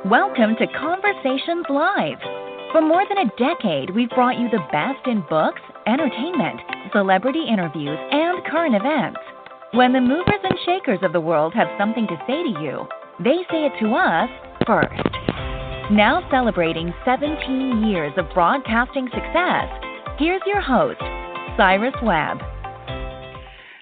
Welcome to Conversations Live. For more than a decade, we've brought you the best in books, entertainment, celebrity interviews, and current events. When the movers and shakers of the world have something to say to you, they say it to us first. Now celebrating 17 years of broadcasting success, here's your host, Cyrus Webb.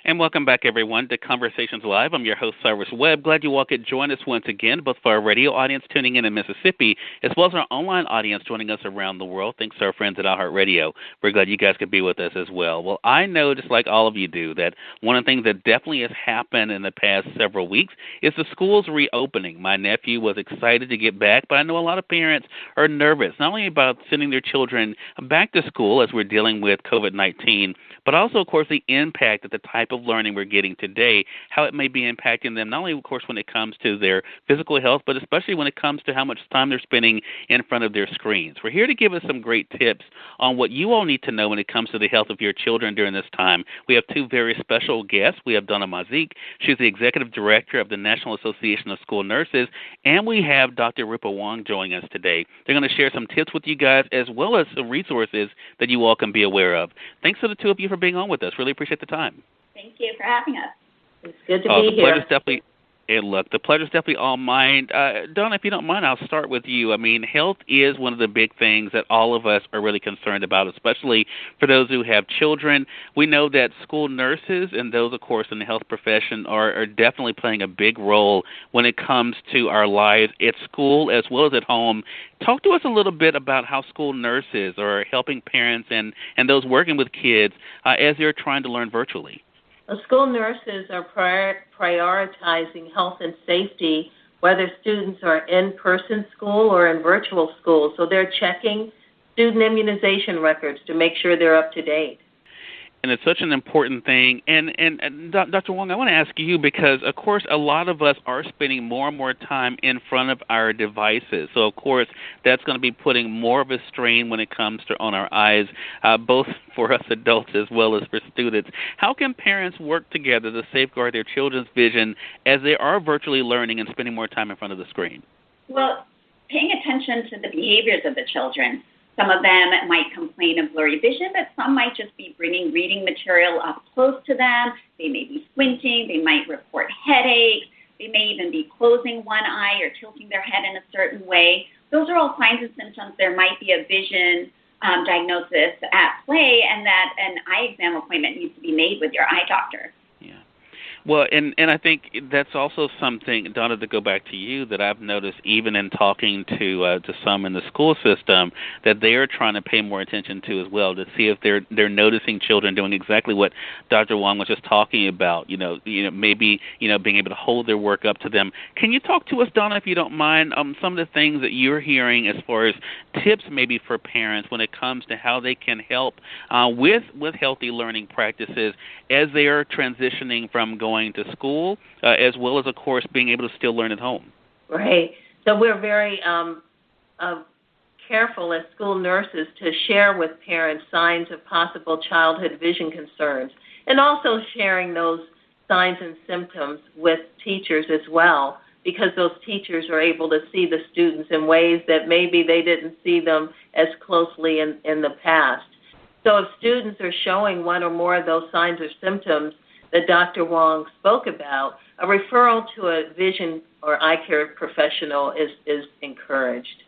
And welcome back, everyone, to Conversations Live. I'm your host, Cyrus Webb. Glad you all could join us once again, both for our radio audience tuning in Mississippi, as well as our online audience joining us around the world. Thanks to our friends at iHeartRadio. We're glad you guys could be with us as well. Well, I know, just like all of you do, that one of the things that definitely has happened in the past several weeks is the schools reopening. My nephew was excited to get back, but I know a lot of parents are nervous, not only about sending their children back to school as we're dealing with COVID-19, but also, of course, the impact that the type of learning we're getting today, how it may be impacting them, not only, of course, when it comes to their physical health, but especially when it comes to how much time they're spending in front of their screens. We're here to give us some great tips on what you all need to know when it comes to the health of your children during this time. We have two very special guests. We have Donna Mazyck. She's the Executive Director of the National Association of School Nurses, and we have Dr. Rupa Wong joining us today. They're going to share some tips with you guys as well as some resources that you all can be aware of. Thanks to the two of you for being on with us. Really appreciate the time. Thank you for having us. It's good to be here. The pleasure's definitely all mine. Donna, if you don't mind, I'll start with you. I mean, health is one of the big things that all of us are really concerned about, especially for those who have children. We know that school nurses and those, of course, in the health profession are definitely playing a big role when it comes to our lives at school as well as at home. Talk to us a little bit about how school nurses are helping parents and those working with kids as they're trying to learn virtually. School nurses are prioritizing health and safety, whether students are in person school or in virtual school. So they're checking student immunization records to make sure they're up to date. And it's such an important thing. And Dr. Wong, I want to ask you because, of course, a lot of us are spending more and more time in front of our devices. So, of course, that's going to be putting more of a strain when it comes to on our eyes, both for us adults as well as for students. How can parents work together to safeguard their children's vision as they are virtually learning and spending more time in front of the screen? Well, paying attention to the behaviors of the children. Some of them might complain of blurry vision, but some might just be bringing reading material up close to them. They may be squinting. They might report headaches. They may even be closing one eye or tilting their head in a certain way. Those are all signs and symptoms. There might be a vision diagnosis at play, and that an eye exam appointment needs to be made with your eye doctor. Well, and I think that's also something, Donna, to go back to you, that I've noticed even in talking to some in the school system that they are trying to pay more attention to as well, to see if they're noticing children doing exactly what Dr. Wong was just talking about. Maybe being able to hold their work up to them. Can you talk to us, Donna, if you don't mind, some of the things that you're hearing as far as tips maybe for parents when it comes to how they can help with healthy learning practices as they are transitioning from going to school, as well as, of course, being able to still learn at home? Right. So we're very careful as school nurses to share with parents signs of possible childhood vision concerns, and also sharing those signs and symptoms with teachers as well, because those teachers are able to see the students in ways that maybe they didn't see them as closely in the past. So if students are showing one or more of those signs or symptoms that Dr. Wong spoke about, a referral to a vision or eye care professional is encouraged.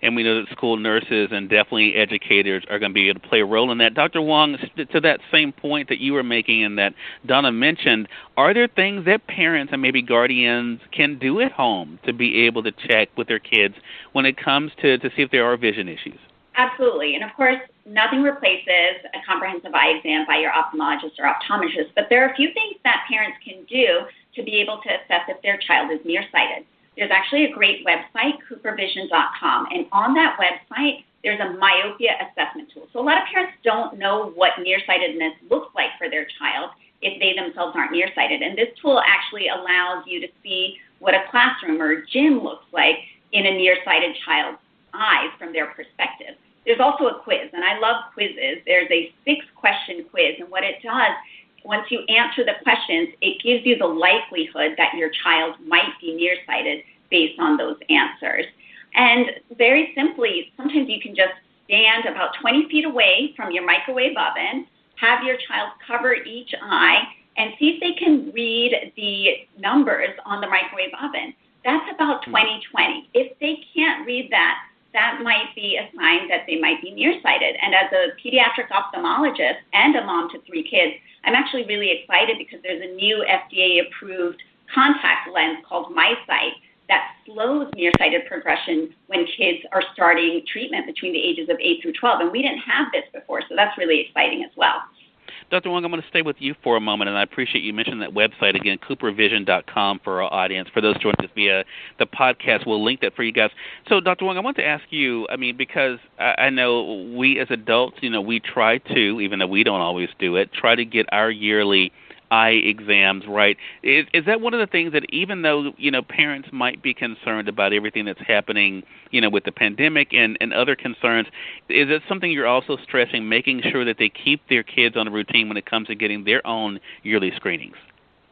And we know that school nurses and definitely educators are going to be able to play a role in that. Dr. Wong, to that same point that you were making and that Donna mentioned, are there things that parents and maybe guardians can do at home to be able to check with their kids when it comes to see if there are vision issues? Absolutely. And, of course, nothing replaces a comprehensive eye exam by your ophthalmologist or optometrist, but there are a few things that parents can do to be able to assess if their child is nearsighted. There's actually a great website, coopervision.com, and on that website, there's a myopia assessment tool. So a lot of parents don't know what nearsightedness looks like for their child if they themselves aren't nearsighted, and this tool actually allows you to see what a classroom or a gym looks like in a nearsighted child's eyes from their perspective. There's also a quiz, and I love quizzes. There's a 6-question quiz, and what it does, once you answer the questions, it gives you the likelihood that your child might be nearsighted based on those answers. And very simply, sometimes you can just stand about 20 feet away from your microwave oven, have your child cover each eye, and see if they can read the numbers on the microwave oven. That's about 20/20. If they can't read that, that might be a sign that they might be nearsighted. And as a pediatric ophthalmologist and a mom to 3 kids, I'm actually really excited because there's a new FDA-approved contact lens called MySight that slows nearsighted progression when kids are starting treatment between the ages of 8 through 12. And we didn't have this before, so that's really exciting as well. Dr. Wong, I'm going to stay with you for a moment, and I appreciate you mentioning that website again, coopervision.com, for our audience. For those joining us via the podcast, we'll link that for you guys. So, Dr. Wong, I want to ask you, because I know we as adults, we try to, even though we don't always do it, try to get our yearly eye exams right. Is that one of the things that even though, parents might be concerned about everything that's happening, with the pandemic and other concerns, is it something you're also stressing, making sure that they keep their kids on a routine when it comes to getting their own yearly screenings?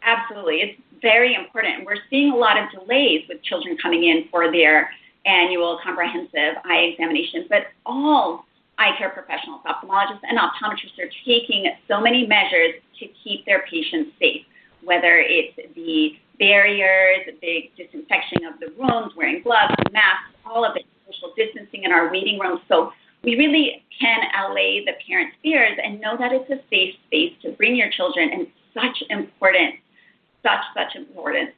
Absolutely. It's very important. We're seeing a lot of delays with children coming in for their annual comprehensive eye examination, but all eye care professionals, ophthalmologists, and optometrists are taking so many measures to keep their patients safe, whether it's the barriers, the disinfection of the rooms, wearing gloves, masks, all of it, social distancing in our waiting rooms. So we really can allay the parents' fears and know that it's a safe space to bring your children, and such importance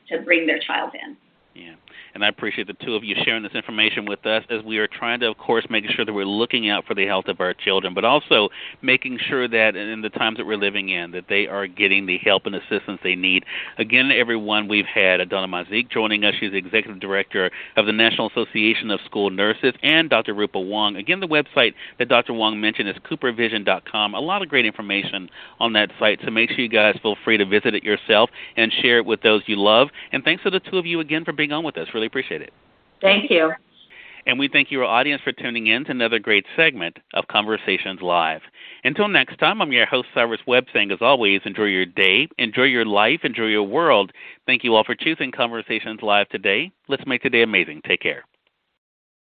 to bring their child in. Yeah, and I appreciate the two of you sharing this information with us as we are trying to, of course, make sure that we're looking out for the health of our children, but also making sure that in the times that we're living in, that they are getting the help and assistance they need. Again, everyone, we've had Donna Mazyck joining us. She's the Executive Director of the National Association of School Nurses, and Dr. Rupa Wong. Again, the website that Dr. Wong mentioned is coopervision.com. A lot of great information on that site, so make sure you guys feel free to visit it yourself and share it with those you love. And thanks to the two of you again for being on with us. Really appreciate it. Thank you. And we thank your audience for tuning in to another great segment of Conversations Live. Until next time, I'm your host, Cyrus Webb, saying, as always, enjoy your day, enjoy your life, enjoy your world. Thank you all for choosing Conversations Live today. Let's make today amazing. Take care.